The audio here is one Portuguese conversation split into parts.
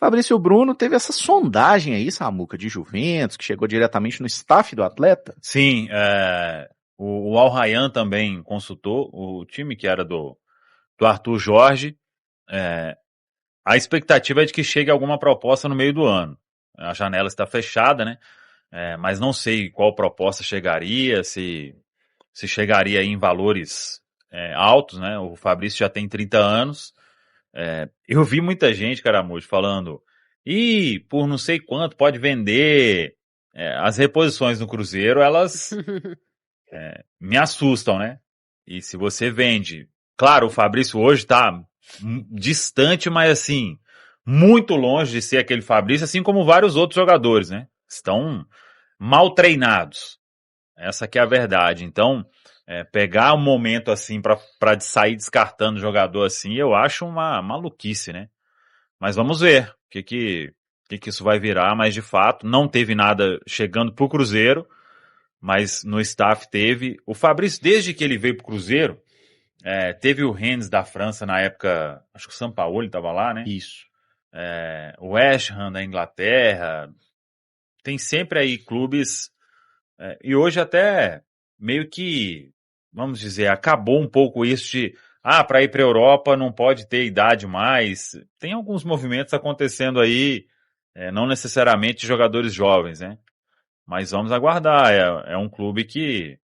Fabrício Bruno teve essa sondagem aí, Samuca, de Juventus, que chegou diretamente no staff do atleta. Sim, o Al Rayyan também consultou o time que era do Arthur Jorge. A expectativa é de que chegue alguma proposta no meio do ano. A janela está fechada, né? Mas não sei qual proposta chegaria, se chegaria em valores altos, né? O Fabrício já tem 30 anos. Eu vi muita gente, Caramujo, falando por não sei quanto pode vender. As reposições no Cruzeiro, elas me assustam, né? E se você vende... Claro, o Fabrício hoje está distante, mas assim, muito longe de ser aquele Fabrício, assim como vários outros jogadores, né? Estão mal treinados. Essa que é a verdade. Então, pegar um momento assim para sair descartando jogador assim, eu acho uma maluquice, né? Mas vamos ver o que isso vai virar, mas de fato não teve nada chegando pro Cruzeiro, mas no staff teve. O Fabrício, desde que ele veio pro Cruzeiro, teve o Rennes da França na época, acho que o Sampaoli estava lá, né? Isso. O West Ham da Inglaterra, tem sempre aí clubes, e hoje até meio que, vamos dizer, acabou um pouco isso de, para ir para a Europa não pode ter idade mais. Tem alguns movimentos acontecendo aí, não necessariamente jogadores jovens, né? Mas vamos aguardar, é um clube que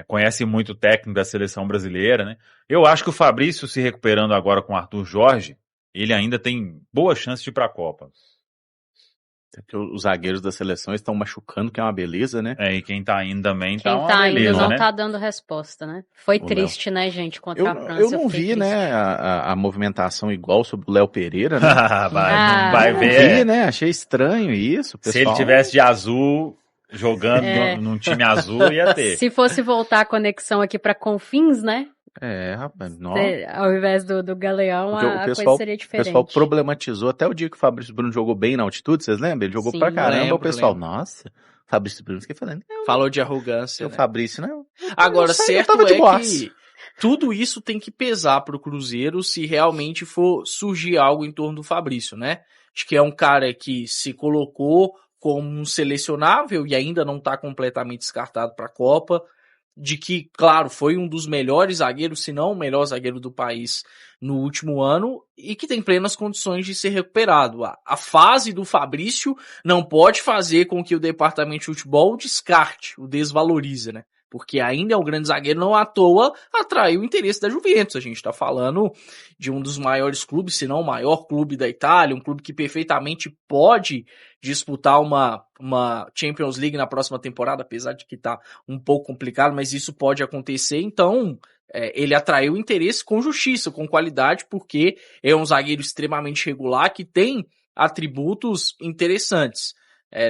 conhece muito o técnico da seleção brasileira, né? Eu acho que o Fabrício se recuperando agora com o Arthur Jorge, ele ainda tem boa chance de ir para a Copa. Porque os zagueiros da seleção estão machucando, que é uma beleza, né? E quem tá indo também tá uma beleza, indo não, né? Tá dando resposta, né? Foi triste, né, gente, contra a França. Eu não vi, né, a movimentação igual sobre o Léo Pereira, né? vai ver. Não vi, né? Achei estranho isso, pessoal. Se ele tivesse de azul, jogando num time azul, ia ter. Se fosse voltar a conexão aqui pra Confins, né? Rapaz, ao invés do Galeão, a coisa seria diferente. O pessoal problematizou até o dia que o Fabrício Bruno jogou bem na altitude, vocês lembram? Ele jogou pra caramba, o pessoal, nossa, Fabrício Bruno, fiquei falando. Falou de arrogância, o Fabrício, não. Agora, certo é que tudo isso tem que pesar pro Cruzeiro se realmente for surgir algo em torno do Fabrício, né? Acho que é um cara que se colocou como um selecionável e ainda não tá completamente descartado pra Copa, de que, claro, foi um dos melhores zagueiros, se não o melhor zagueiro do país no último ano, e que tem plenas condições de ser recuperado. A fase do Fabrício não pode fazer com que o departamento de futebol o descarte, o desvalorize, né? Porque ainda é um grande zagueiro, não à toa atraiu o interesse da Juventus. A gente tá falando de um dos maiores clubes, se não o maior clube da Itália, um clube que perfeitamente pode disputar uma Champions League na próxima temporada, apesar de que tá um pouco complicado, mas isso pode acontecer. Então, ele atraiu interesse com justiça, com qualidade, porque é um zagueiro extremamente regular que tem atributos interessantes.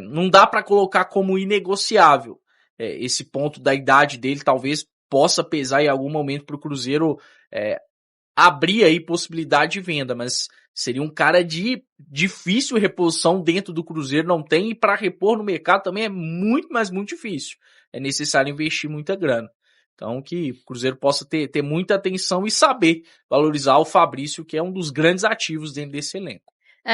Não dá para colocar como inegociável. Esse ponto da idade dele talvez possa pesar em algum momento para o Cruzeiro abrir aí possibilidade de venda, mas seria um cara de difícil reposição dentro do Cruzeiro, não tem, e para repor no mercado também é muito, mas muito difícil. É necessário investir muita grana. Então que o Cruzeiro possa ter muita atenção e saber valorizar o Fabrício, que é um dos grandes ativos dentro desse elenco.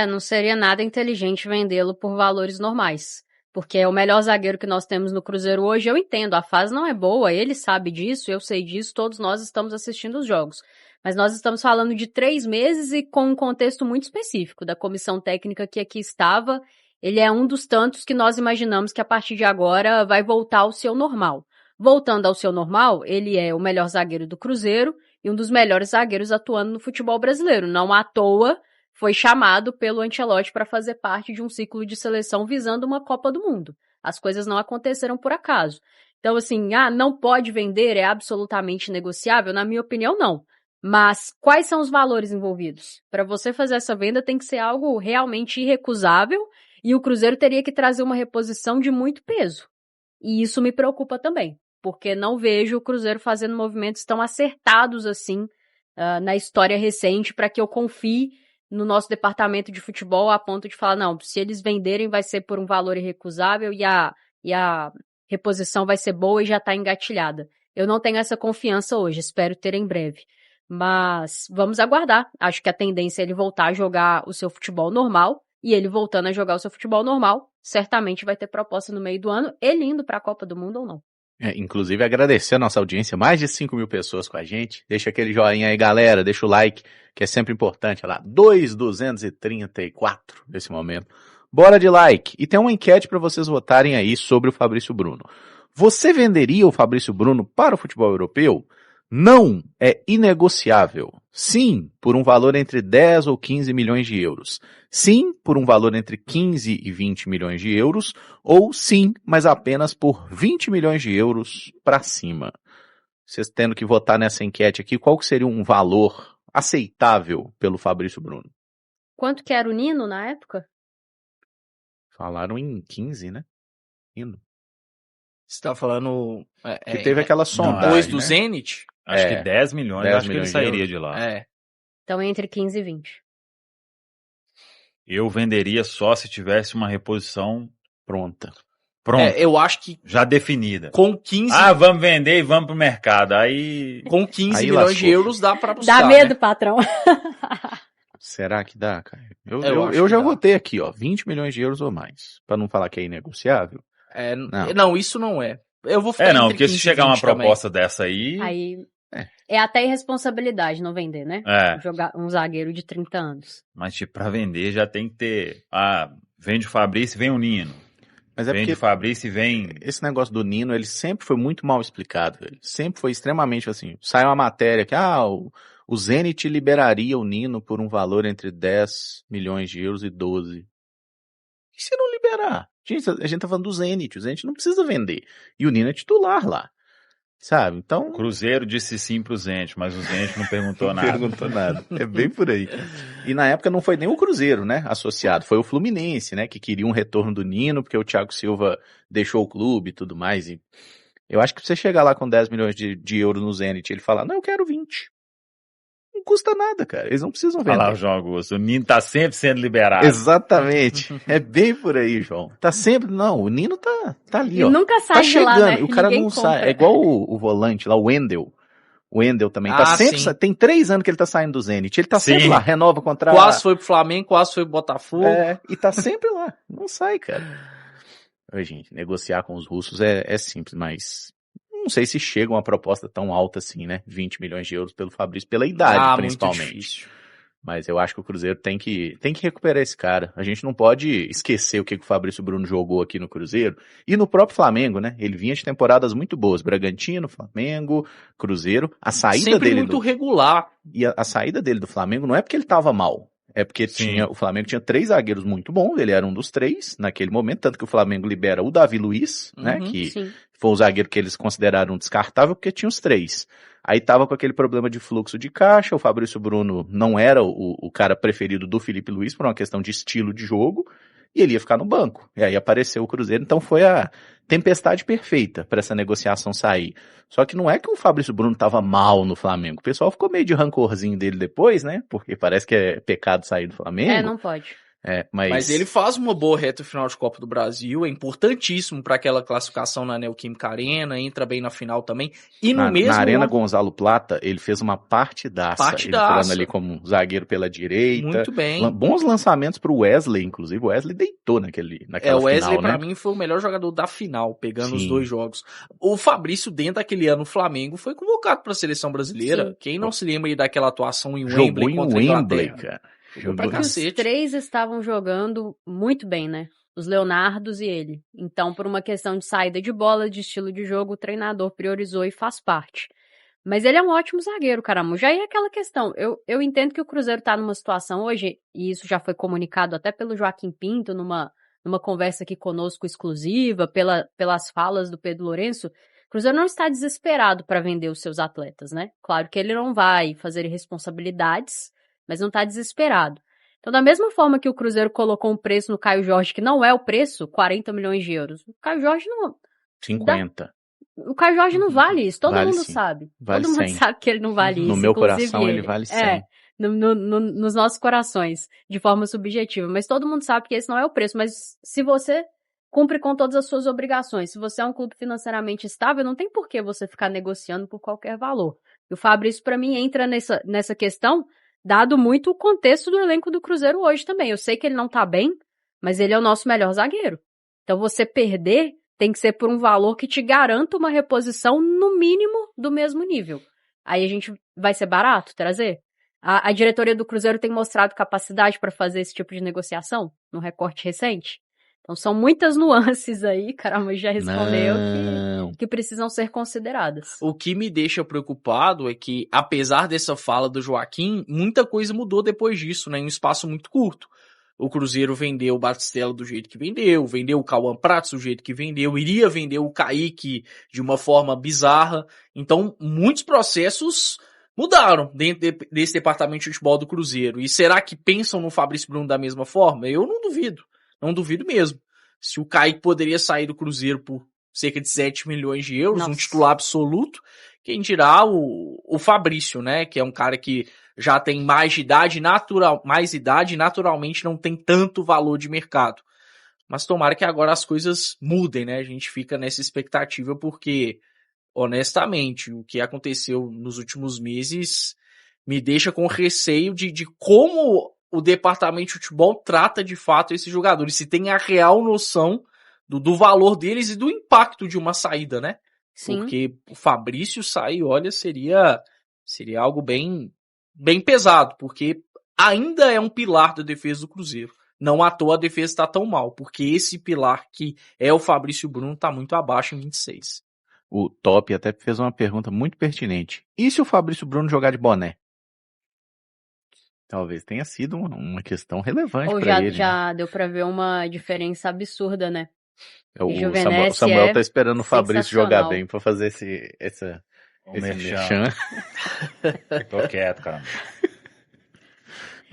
Não seria nada inteligente vendê-lo por valores normais. Porque é o melhor zagueiro que nós temos no Cruzeiro hoje. Eu entendo, a fase não é boa, ele sabe disso, eu sei disso, todos nós estamos assistindo os jogos. Mas nós estamos falando de 3 meses e com um contexto muito específico da comissão técnica que aqui estava. Ele é um dos tantos que nós imaginamos que a partir de agora vai voltar ao seu normal. Voltando ao seu normal, ele é o melhor zagueiro do Cruzeiro e um dos melhores zagueiros atuando no futebol brasileiro. Não à toa foi chamado pelo Ancelotti para fazer parte de um ciclo de seleção visando uma Copa do Mundo. As coisas não aconteceram por acaso. Então, assim, não pode vender, é absolutamente negociável? Na minha opinião, não. Mas quais são os valores envolvidos? Para você fazer essa venda tem que ser algo realmente irrecusável e o Cruzeiro teria que trazer uma reposição de muito peso. E isso me preocupa também, porque não vejo o Cruzeiro fazendo movimentos tão acertados assim na história recente para que eu confie no nosso departamento de futebol a ponto de falar, não, se eles venderem vai ser por um valor irrecusável e a reposição vai ser boa e já está engatilhada. Eu não tenho essa confiança hoje, espero ter em breve. Mas vamos aguardar. Acho que a tendência é ele voltar a jogar o seu futebol normal. E ele voltando a jogar o seu futebol normal, certamente vai ter proposta no meio do ano, ele indo para a Copa do Mundo ou não. Inclusive agradecer a nossa audiência, mais de 5.000 pessoas com a gente. Deixa aquele joinha aí, galera, deixa o like, que é sempre importante. Olha lá, 234 nesse momento. Bora de like. E tem uma enquete para vocês votarem aí sobre o Fabrício Bruno. Você venderia o Fabrício Bruno para o futebol europeu? Não, é inegociável. Sim, por um valor entre 10 ou 15 milhões de euros. Sim, por um valor entre 15 e 20 milhões de euros. Ou sim, mas apenas por 20 milhões de euros para cima. Vocês tendo que votar nessa enquete aqui, qual que seria um valor aceitável pelo Fabrício Bruno? Quanto que era o Nino na época? Falaram em 15, né? Nino. Você tá falando... que teve aquela sondagem, depois do né? Zenit? Acho que 10 milhões, 10 acho que ele milhões de sairia euros. de lá. Então entre 15 e 20. Eu venderia só se tivesse uma reposição Pronta. Eu acho que... Já definida. Com 15... vamos vender e vamos pro mercado. Aí... Com 15 aí milhões lascou. de euros dá pra buscar, Dá medo, né? patrão. Será que dá, cara? Eu Eu acho já que dá. votei aqui, ó, 20 milhões de euros ou mais. Pra não falar que é inegociável. Não, isso não é. Eu vou ficar não, entre porque 15 se e chegar 20 uma proposta dessa aí... Aí é até irresponsabilidade não vender, né? Jogar um zagueiro de 30 anos. Mas tipo, pra vender já tem que ter... vende o Fabrício e vem o Nino. Mas é Vende porque o Fabrício e vem... esse negócio do Nino, ele sempre foi muito mal explicado. Ele sempre foi extremamente assim. Sai uma matéria que, o Zenit liberaria o Nino por um valor entre 10 milhões de euros e 12. E se não liberar? Gente, a gente tá falando do Zenit. O Zenit não precisa vender. E o Nino é titular lá. Sabe? Então... O Cruzeiro disse sim pro Zenit, mas o Zenit não perguntou nada. Não perguntou nada. É bem por aí. E na época não foi nem o Cruzeiro, né, associado. Foi o Fluminense, né, que queria um retorno do Nino, porque o Thiago Silva deixou o clube e tudo mais. E eu acho que pra você chegar lá com 10 milhões de euros no Zenit e ele falar, não, eu quero 20. Não custa nada, cara. Eles não precisam vender. Olha lá o João Augusto. O Nino tá sempre sendo liberado. Exatamente. É bem por aí, João. Tá sempre... Não, o Nino tá ali, E ó. nunca sai Tá de lá, chegando. né? E o cara Ninguém não compra. sai. É igual o volante lá, o Wendel. O Wendel também. Tá sempre tem 3 anos que ele tá saindo do Zenit. Ele tá sempre lá. Renova o contrato. Quase foi pro Flamengo, quase foi pro Botafogo. E tá sempre lá. Não sai, cara. Oi, gente. Negociar com os russos é simples, mas... Não sei se chega uma proposta tão alta assim, né? 20 milhões de euros pelo Fabrício, pela idade, principalmente. Muito difícil. Mas eu acho que o Cruzeiro tem que recuperar esse cara. A gente não pode esquecer o que o Fabrício Bruno jogou aqui no Cruzeiro. E no próprio Flamengo, né? Ele vinha de temporadas muito boas. Bragantino, Flamengo, Cruzeiro. A saída sempre dele... muito regular. E a saída dele do Flamengo não é porque ele tava mal. É porque o Flamengo tinha 3 zagueiros muito bons, ele era um dos 3 naquele momento, tanto que o Flamengo libera o Davi Luiz, né, que foi o zagueiro que eles consideraram descartável, porque tinha os 3. Aí tava com aquele problema de fluxo de caixa, o Fabrício Bruno não era o cara preferido do Felipe Luiz por uma questão de estilo de jogo, e ele ia ficar no banco. E aí apareceu o Cruzeiro, então foi a tempestade perfeita para essa negociação sair. Só que não é que o Fabrício Bruno tava mal no Flamengo. O pessoal ficou meio de rancorzinho dele depois, né? Porque parece que é pecado sair do Flamengo. Não pode. Mas ele faz uma boa reta final de Copa do Brasil, é importantíssimo para aquela classificação na Neoquímica Arena, entra bem na final também. E no mesmo na Arena Gonzalo Plata, ele fez uma partidaça. Ele jogando ali como zagueiro pela direita. Muito bem. Bons lançamentos pro Wesley, inclusive. O Wesley deitou naquela o Wesley, final, pra né? mim, foi o melhor jogador da final, pegando os 2 jogos. O Fabrício, dentro daquele ano, o Flamengo, foi convocado para a seleção brasileira. Sim. Quem não se lembra aí daquela atuação em Wembley contra a Inglaterra? Cara. Os 3 estavam jogando muito bem, né? Os Leonardos e ele. Então, por uma questão de saída de bola, de estilo de jogo, o treinador priorizou e faz parte. Mas ele é um ótimo zagueiro, caramba. Já é aquela questão. Eu entendo que o Cruzeiro tá numa situação hoje, e isso já foi comunicado até pelo Joaquim Pinto, numa conversa aqui conosco exclusiva, pelas falas do Pedro Lourenço. O Cruzeiro não está desesperado para vender os seus atletas, né? Claro que ele não vai fazer irresponsabilidades, mas não tá desesperado. Então, da mesma forma que o Cruzeiro colocou um preço no Caio Jorge, que não é o preço, 40 milhões de euros. O Caio Jorge não... 50. O Caio Jorge não vale isso, todo mundo sim. sabe. Vale todo mundo 100. sabe que ele não vale isso. No meu coração ele vale 100. Nos nossos corações, de forma subjetiva. Mas todo mundo sabe que esse não é o preço. Mas se você cumpre com todas as suas obrigações, se você é um clube financeiramente estável, não tem por que você ficar negociando por qualquer valor. E o Fabrício, pra mim, entra nessa questão, dado muito o contexto do elenco do Cruzeiro hoje também. Eu sei que ele não tá bem, mas ele é o nosso melhor zagueiro. Então você perder tem que ser por um valor que te garanta uma reposição no mínimo do mesmo nível. Aí a gente vai ser barato trazer? A diretoria do Cruzeiro tem mostrado capacidade para fazer esse tipo de negociação no recorte recente? Então são muitas nuances aí, caramba, já respondeu, que precisam ser consideradas. O que me deixa preocupado é que, apesar dessa fala do Joaquim, muita coisa mudou depois disso, né, em um espaço muito curto. O Cruzeiro vendeu o Batistella do jeito que vendeu o Cauã Pratos do jeito que vendeu, iria vender o Kaique de uma forma bizarra. Então, muitos processos mudaram dentro desse departamento de futebol do Cruzeiro. E será que pensam no Fabrício Bruno da mesma forma? Eu não duvido. Não duvido mesmo. Se o Kaique poderia sair do Cruzeiro por cerca de 7 milhões de euros, um titular absoluto, quem dirá o Fabrício, né? Que é um cara que já tem mais idade, naturalmente não tem tanto valor de mercado. Mas tomara que agora as coisas mudem, né? A gente fica nessa expectativa porque, honestamente, o que aconteceu nos últimos meses me deixa com receio de como o departamento de futebol trata de fato esses jogadores, se tem a real noção do valor deles e do impacto de uma saída, né? Sim. Porque o Fabrício sair, olha, seria algo bem pesado, porque ainda é um pilar da defesa do Cruzeiro. Não à toa a defesa está tão mal, porque esse pilar que é o Fabrício Bruno está muito abaixo em 26. O Top até fez uma pergunta muito pertinente. E se o Fabrício Bruno jogar de boné? Talvez tenha sido uma questão relevante para ele. Já deu para ver uma diferença absurda, né? O Samuel tá esperando o Fabrício jogar bem para fazer esse merchan. Tô quieto, cara.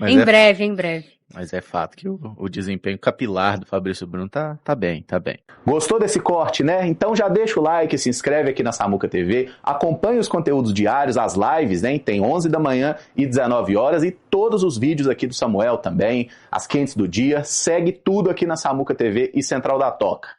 Em breve. Mas é fato que o desempenho capilar do Fabrício Bruno tá bem. Gostou desse corte, né? Então já deixa o like, se inscreve aqui na Samuca TV, acompanha os conteúdos diários, as lives, né? Tem 11 da manhã e 19 horas e todos os vídeos aqui do Samuel também, as quentes do dia. Segue tudo aqui na Samuca TV e Central da Toca.